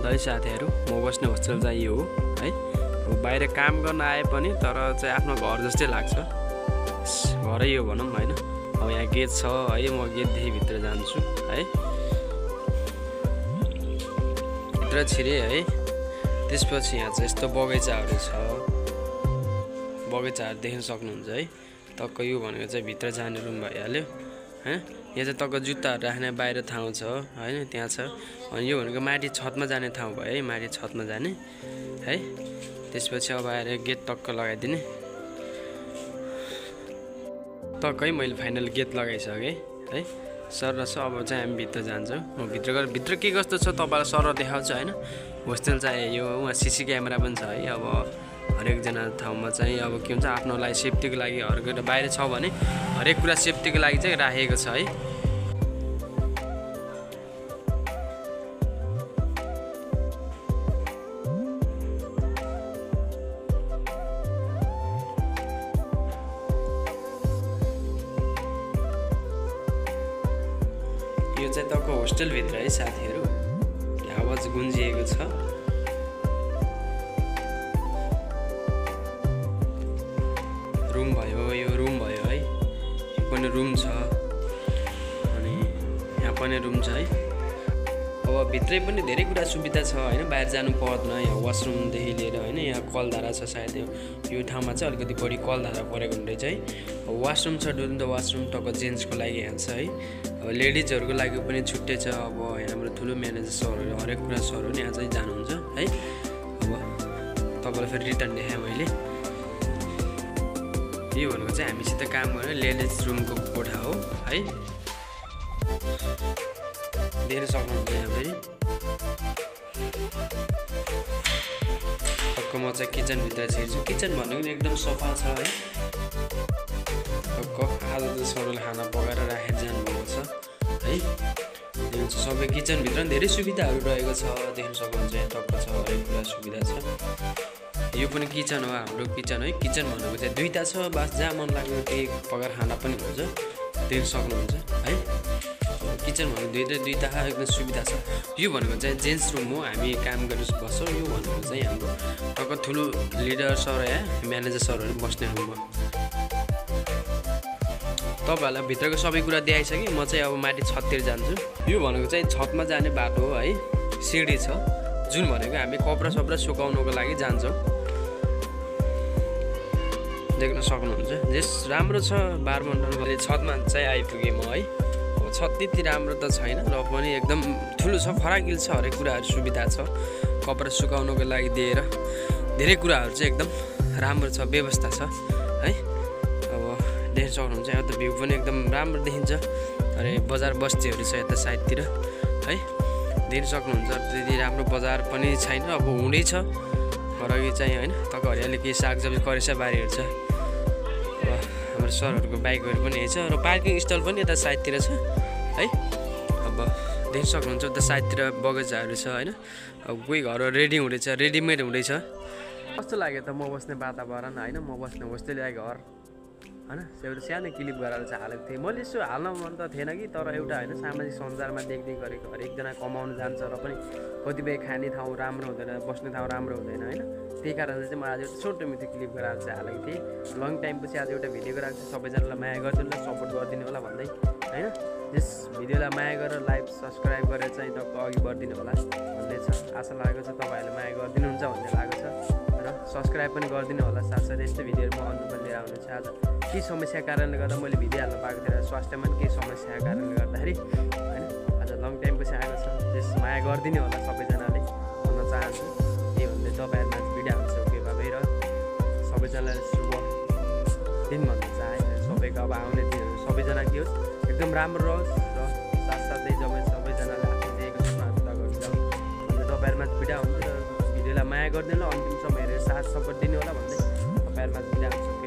है साथीहरु म बस्ने होस्टेल चाहिँ यो हो है अब बाहिर काम गर्न आए पनि तर चाहिँ आफ्नो घर जस्तै लाग्छ घरै यो भनौं हैन अब यहाँ गेट छ है म गेट देखि भित्र जान्छु है भित्र छिरे है त्यसपछि यहाँ चाहिँ यस्तो बगैँचाहरु छ बगैँचाहरु देख्न सक्नुहुन्छ है टक्क यो भनेको चाहिँ भित्र जाने रुम भइहाल्यो है यहाँ चाहिँ टक्क जुत्ताहरु राख्ने बाहिर ठाउँ छ हैन त्यहाँ छ अनि यो भनेको माथि छतमा जाने ठाउँ भयो है माथि छतमा जाने है त्यसपछि अब आएर गेट टक्क लगाइदिने टक्कै मैले फाइनल गेट लगाइसके है सर र अब चाहिँ हामी भित्र जान्छौँ म भित्र गएर भित्र के कस्तो छ तपाईलाई सर देखाउँछु हैन होस्टेल चाहिँ यो उहाँ सीसी क्यामेरा पनि छ है अब हरेक जना ठाउँमा चाहिँ अब के हुन्छ आफ्नोलाई सेफ्टीको लागि हरेक बाहिर छ भने हरेक कुरा सेफ्टीको लागि चाहिँ राखेको छ है यो चाहिँ तपाईको होस्टेल भित्र है साथीहरु आवाज गुन्जिएको छ रुम भयो यो रुम भयो है यो पनि रुम छ अनि यहाँ पनि रुम छ है अब भित्रै पनि धेरै कुरा सुविधा छ हैन बाहिर जानु पर्दैन यहाँ वाशरुम देखि लिएर हैन यहाँ कलधारा छ सायद यो ठाउँमा चाहिँ अलिकति बढी कलधारा परेको हुन्छ है वाशरुम छ दुईटा वाशरुम टक्क जेन्ट्सको लागि यहाँ छ है अब लेडिजहरुको लागि पनि छुट्टै छ अब हाम्रो ठुलो म्यानेजर सरहरु हरेक कुरा सरहरु यहाँ चाहिँ जानुहुन्छ है अब तपाईलाई फेरि रिटर्न देखाएँ मैले यो भनेको चाहिँ हामीसित काम गर्ने लेडिज रुमको कोठा हो है देख्न सक्नुहुन्छ यहाँ फेरि टक्क म चाहिँ किचन भित्र छिर्छु किचन भनेको एकदम सफा छ है टक्क आज त सरले खाना पकाएर राखेर जानुभएको छ है यो सबै किचन भित्र धेरै सुविधाहरु रहेको छ देख्न सक्नुहुन्छ यहाँ टक्क छ हरेक कुरा सुविधा छ यो पनि किचन हो हाम्रो किचन है किचन भनेको चाहिँ दुईटा छ बस जहाँ मन लाग्यो त्यही पकाएर खाना पनि हुन्छ देख्न सक्नुहुन्छ है किचन भनेको दुईटा एकदम सुविधा छ यो भनेको चाहिँ जेन्ट्स रुम हो हामी काम गर्न बस्छौँ यो भनेको चाहिँ हाम्रो टक्क ठुलो लिडर सर या म्यानेजर सरहरु बस्ने रुम हो तपाईहरुलाई भित्रको सबै कुरा देखाइसके म चाहिँ अब माथि छततिर जान्छु यो भनेको चाहिँ छतमा जाने बाटो हो है सिडी छ जुन भनेको हामी कपडा सपडा सुकाउनको लागि जान्छौँ देख्न सक्नुहुन्छ जस राम्रो छ बारमण्डल छतमा चाहिँ आइपुगे म है अब छत त्यति राम्रो त छैन र पनि एकदम ठुलो छ फराकिल छ हरेक कुराहरु सुविधा छ कपडा सुकाउनको लागि दिएर धेरै कुराहरु चाहिँ एकदम राम्रो छ व्यवस्था छ है अब देख्न सक्नुहुन्छ यहाँ त भ्यू पनि एकदम राम्रो देखिन्छ अरे बजार बस्तीहरु छ यता साइडतिर है देख्न सक्नुहुन्छ त्यति राम्रो बजार पनि छैन अब हुँदै छ फरकै चाहिँ हैन तक हरियाली के सागसब्जी करेसा बारीहरु छ अब हाम्रो सरहरुको बाइकहरु पनि छ र पार्किङ स्थल पनि यता साइडतिर छ है अब देख्न सक्नुहुन्छ उता साइडतिर बगैँचाहरु छ हैन अब कोही घर रेडी हुँदैछ रेडीमेड हुँदैछ कस्तो लाग्यो त म बस्ने वातावरण हैन म बस्ने होस्टेललाई घर हैन एउटा सानो क्लिप गराएर चाहिँ हालेको थिएँ मैले यसो हाल्न मन त थिएन कि तर एउटा हैन सामाजिक सञ्जालमा देख्दै गरेको हरेक जना कमाउन जान्छ र पनि कतिपय खाने ठाउँ राम्रो हुँदैन बस्ने ठाउँ राम्रो हुँदैन हैन त्यही कारणले चाहिँ म आज एउटा छोटो मिठो क्लिप गराएर चाहिँ हालेको थिएँ लङ टाइम पछि आज एउटा भिडियो गराएको छु सबैजनालाई माया गरिदिनु होला सपोर्ट गरिदिनु होला भन्दै हैन यस भिडियोलाई माया गरेर लाइक सब्स्क्राइब गरेर चाहिँ टक्क अघि बढ्दिनु होला भन्ने छ आशा लागेको छ तपाईहरुले माया गरिदिनुहुन्छ भन्ने लागेको छ र सब्स्क्राइब पनि गरिदिनु होला साथसाथै यस्तो भिडियोहरु म अन्तिममा लिएर आउने छु आज के समस्या कारणले गर्दा मैले भिडियो हाल्न पाएको थिएन स्वास्थ्यमा के समस्या कारणले गर्दाखेरि हैन आज लङ टाइम पछि आएको छ त्यस माया गरिदिनु होला सबैजनाले भन्न चाहन्छु के भन्दै तपाईहरुमा भिडियो हाल्छ के भए र सबैजनालाई शुभ दिन भन्न चाहे सबैको अब आउने दिनहरु सबैजना के होस् एकदम राम्रो रहोस् र साथसाथै सबैजनाले आफ्नो दिएको सपना पूरा गर्न जाऊ भन्दै तपाईहरुमा भिडियो हुन्छ र भिडियोलाई माया गरिदिनु होला अन्तिमसम्म हेरेर साथ सपोर्ट दिनु होला भन्दै तपाईहरुमा भिडियो हुन्छ